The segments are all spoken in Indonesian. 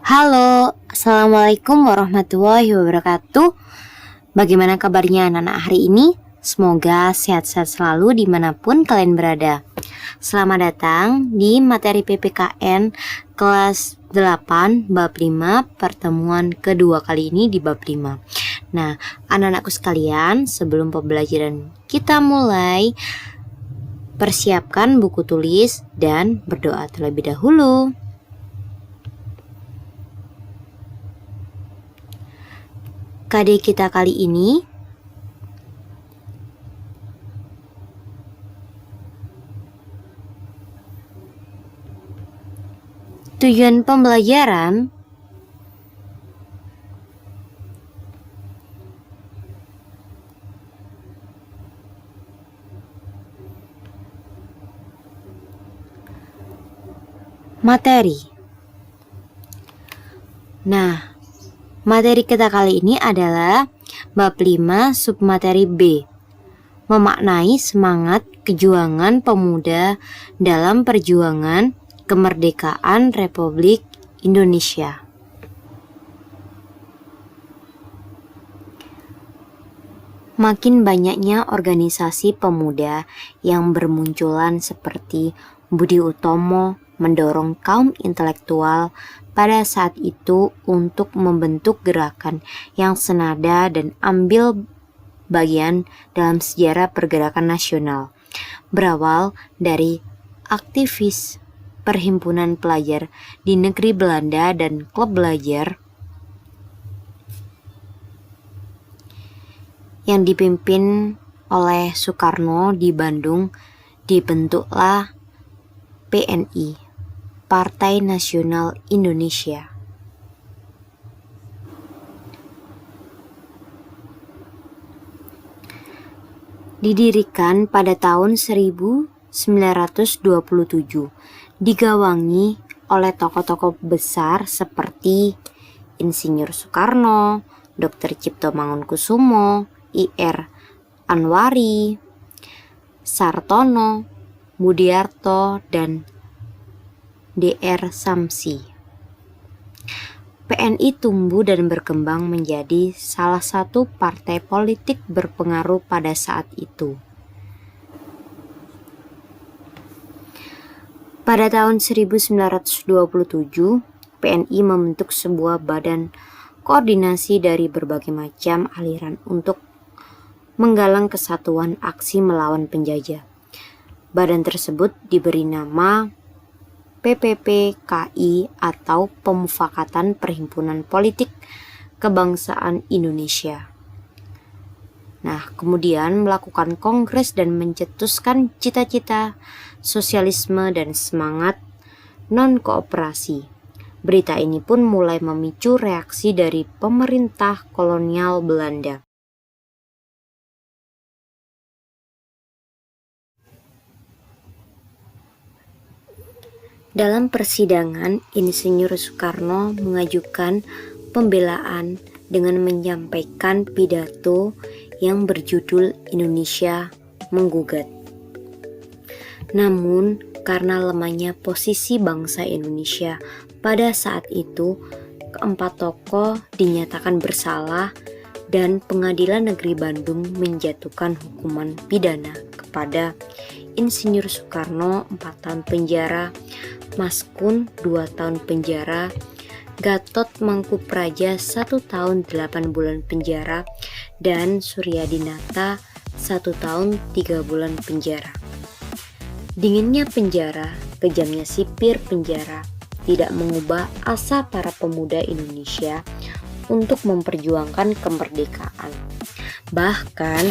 Halo, Assalamualaikum warahmatullahi wabarakatuh. Bagaimana kabarnya anak-anak hari ini? Semoga sehat-sehat selalu dimanapun kalian berada. Selamat datang di materi PPKN kelas 8 bab 5 pertemuan kedua kali ini di bab 5. Nah, anak-anakku sekalian, sebelum pembelajaran kita mulai, persiapkan buku tulis dan berdoa terlebih dahulu. KD kita kali ini tujuan pembelajaran materi. Nah, materi kita kali ini adalah bab 5 submateri B, memaknai semangat kejuangan pemuda dalam perjuangan kemerdekaan Republik Indonesia. Makin banyaknya organisasi pemuda yang bermunculan seperti Budi Utomo mendorong kaum intelektual pada saat itu untuk membentuk gerakan yang senada dan ambil bagian dalam sejarah pergerakan nasional. Berawal dari aktivis perhimpunan pelajar di negeri Belanda dan klub belajar yang dipimpin oleh Soekarno di Bandung, dibentuklah PNI, Partai Nasional Indonesia. Didirikan pada tahun 1927, digawangi oleh tokoh-tokoh besar seperti Insinyur Soekarno, Dr. Cipto Mangunkusumo, Ir Anwari, Sartono, Budiarto, dan Dr. Samsi. PNI tumbuh dan berkembang menjadi salah satu partai politik berpengaruh pada saat itu. Pada tahun 1927, PNI membentuk sebuah badan koordinasi dari berbagai macam aliran untuk menggalang kesatuan aksi melawan penjajah. Badan tersebut diberi nama PPPKI atau Pemufakatan Perhimpunan Politik Kebangsaan Indonesia. Nah, kemudian melakukan kongres dan mencetuskan cita-cita sosialisme dan semangat non-kooperasi. Berita ini pun mulai memicu reaksi dari pemerintah kolonial Belanda. Dalam persidangan, Insinyur Soekarno mengajukan pembelaan dengan menyampaikan pidato yang berjudul Indonesia Menggugat. Namun, karena lemahnya posisi bangsa Indonesia pada saat itu, keempat tokoh dinyatakan bersalah dan Pengadilan Negeri Bandung menjatuhkan hukuman pidana kepada Insinyur Soekarno 4 tahun penjara, Mas Kun 2 tahun penjara, Gatot Mangkupraja 1 tahun 8 bulan penjara, dan Suryadinata 1 tahun 3 bulan penjara. Dinginnya penjara, kejamnya sipir penjara tidak mengubah asa para pemuda Indonesia untuk memperjuangkan kemerdekaan. Bahkan,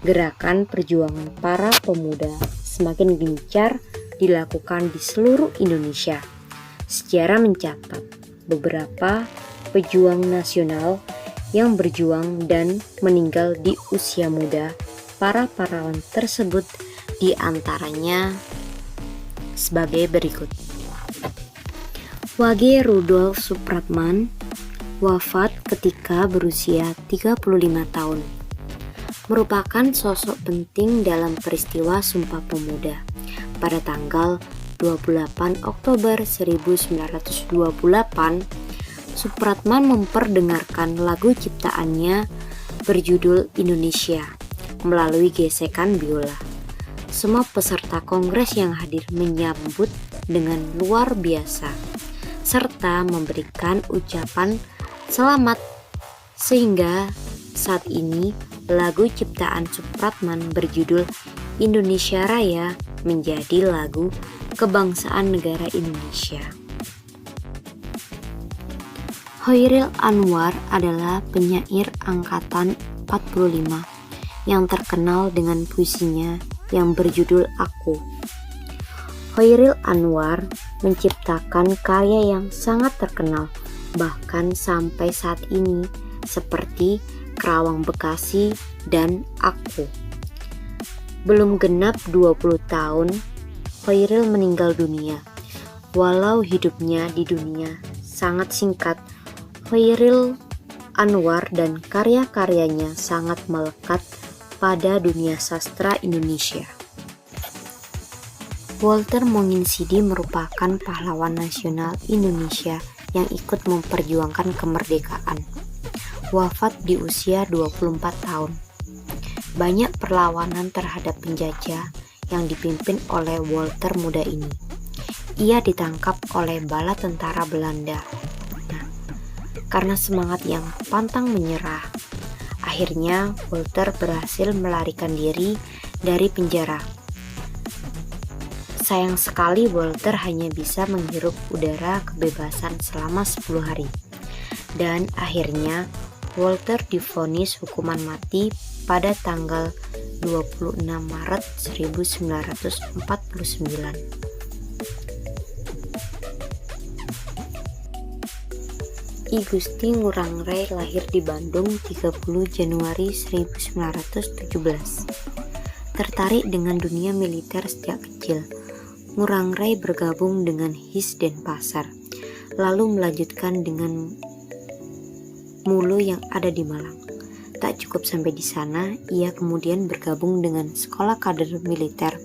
gerakan perjuangan para pemuda semakin gencar dilakukan di seluruh Indonesia. Sejarah mencatat beberapa pejuang nasional yang berjuang dan meninggal di usia muda. Para pahlawan tersebut diantaranya sebagai berikut. Wage Rudolf Supratman wafat ketika berusia 35 tahun. Merupakan sosok penting dalam peristiwa Sumpah Pemuda pada tanggal 28 Oktober 1928 Supratman memperdengarkan lagu ciptaannya berjudul Indonesia melalui gesekan biola. Semua peserta kongres yang hadir menyambut dengan luar biasa serta memberikan ucapan selamat, sehingga saat ini lagu ciptaan Supratman berjudul Indonesia Raya menjadi lagu kebangsaan negara Indonesia. Chairil Anwar adalah penyair angkatan 45 yang terkenal dengan puisinya yang berjudul Aku. Chairil Anwar menciptakan karya yang sangat terkenal bahkan sampai saat ini seperti Kerawang Bekasi dan Aku. Belum genap 20 tahun, Chairil meninggal dunia. Walau hidupnya di dunia sangat singkat, Chairil Anwar dan karya-karyanya sangat melekat pada dunia sastra Indonesia. Walter Monginsidi merupakan pahlawan nasional Indonesia yang ikut memperjuangkan kemerdekaan. Wafat di usia 24 tahun. Banyak perlawanan terhadap penjajah yang dipimpin oleh Walter muda ini. Ia ditangkap oleh bala tentara Belanda. Karena semangat yang pantang menyerah, akhirnya Walter berhasil melarikan diri dari penjara. Sayang sekali Walter hanya bisa menghirup udara kebebasan selama 10 hari. Dan akhirnya Walter divonis hukuman mati pada tanggal 26 Maret 1949. I Gusti Ngurah Rai lahir di Bandung 30 Januari 1917. Tertarik dengan dunia militer sejak kecil, Ngurah Rai bergabung dengan HIS Denpasar, lalu melanjutkan dengan Mulu yang ada di Malang. Tak cukup sampai di sana, ia kemudian bergabung dengan Sekolah Kader Militer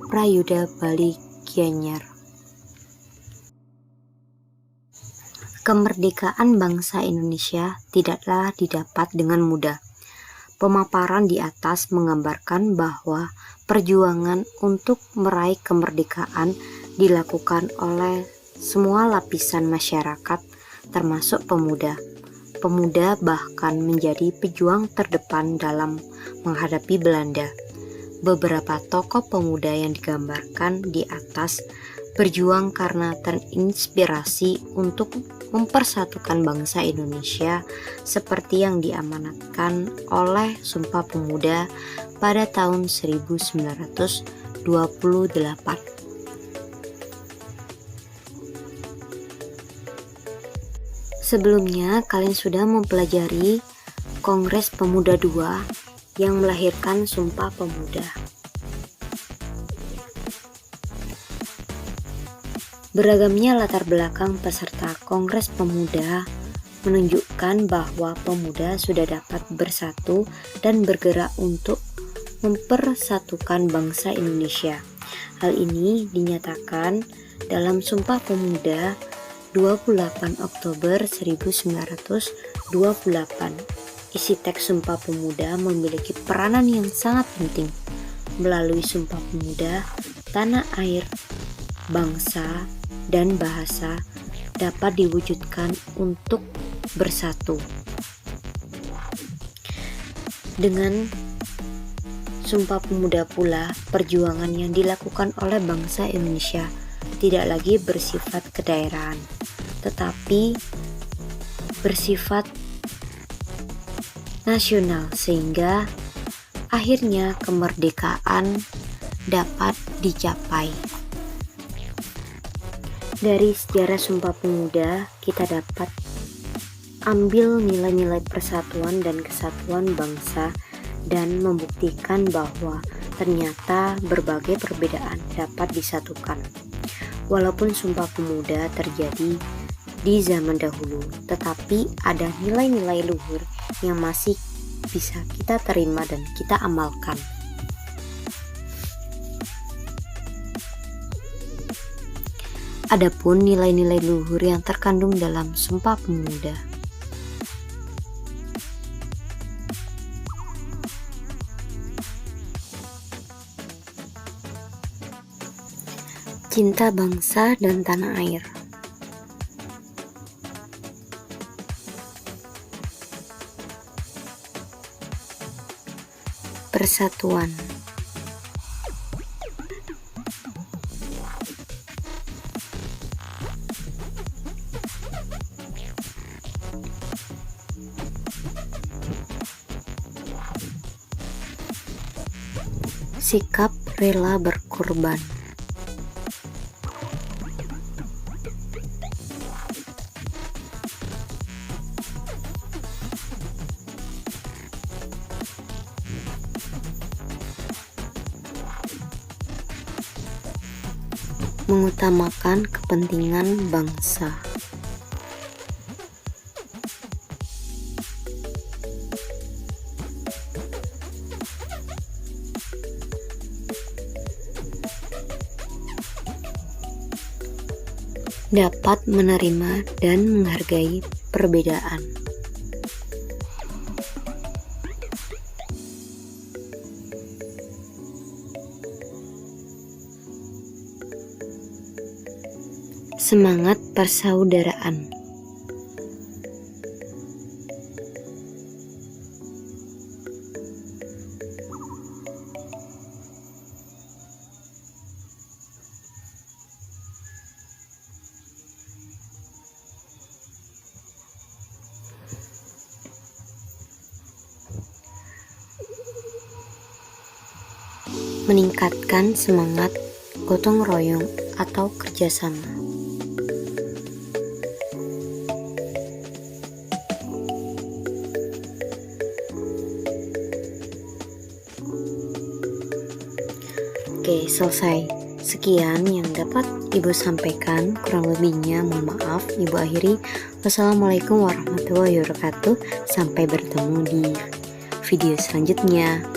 Prayuda Bali Gianyar. Kemerdekaan bangsa Indonesia tidaklah didapat dengan mudah. Pemaparan di atas menggambarkan bahwa perjuangan untuk meraih kemerdekaan dilakukan oleh semua lapisan masyarakat, termasuk pemuda. Pemuda bahkan menjadi pejuang terdepan dalam menghadapi Belanda. Beberapa tokoh pemuda yang digambarkan di atas berjuang karena terinspirasi untuk mempersatukan bangsa Indonesia seperti yang diamanatkan oleh Sumpah Pemuda pada tahun 1928. Sebelumnya kalian sudah mempelajari Kongres Pemuda II yang melahirkan Sumpah Pemuda. Beragamnya latar belakang peserta Kongres Pemuda menunjukkan bahwa pemuda sudah dapat bersatu dan bergerak untuk mempersatukan bangsa Indonesia. Hal ini dinyatakan dalam Sumpah Pemuda 28 Oktober 1928. Isi teks Sumpah Pemuda memiliki peranan yang sangat penting. Melalui Sumpah Pemuda, tanah air, bangsa, dan bahasa dapat diwujudkan untuk bersatu. Dengan Sumpah Pemuda pula, perjuangan yang dilakukan oleh bangsa Indonesia tidak lagi bersifat kedaerahan, tetapi bersifat nasional, sehingga akhirnya kemerdekaan dapat dicapai. Dari sejarah Sumpah Pemuda, kita dapat ambil nilai-nilai persatuan dan kesatuan bangsa dan membuktikan bahwa ternyata berbagai perbedaan dapat disatukan. Walaupun Sumpah Pemuda terjadi di zaman dahulu, tetapi ada nilai-nilai luhur yang masih bisa kita terima dan kita amalkan. Adapun nilai-nilai luhur yang terkandung dalam Sumpah Pemuda. Cinta bangsa dan tanah air. Persatuan. Sikap rela berkorban. Mengutamakan kepentingan bangsa. Dapat menerima dan menghargai perbedaan. Semangat persaudaraan. Meningkatkan semangat gotong royong atau kerjasama. Oke, selesai. Sekian yang dapat Ibu sampaikan. Kurang lebihnya mohon maaf. Ibu akhiri. Wassalamualaikum warahmatullahi wabarakatuh. Sampai bertemu di video selanjutnya.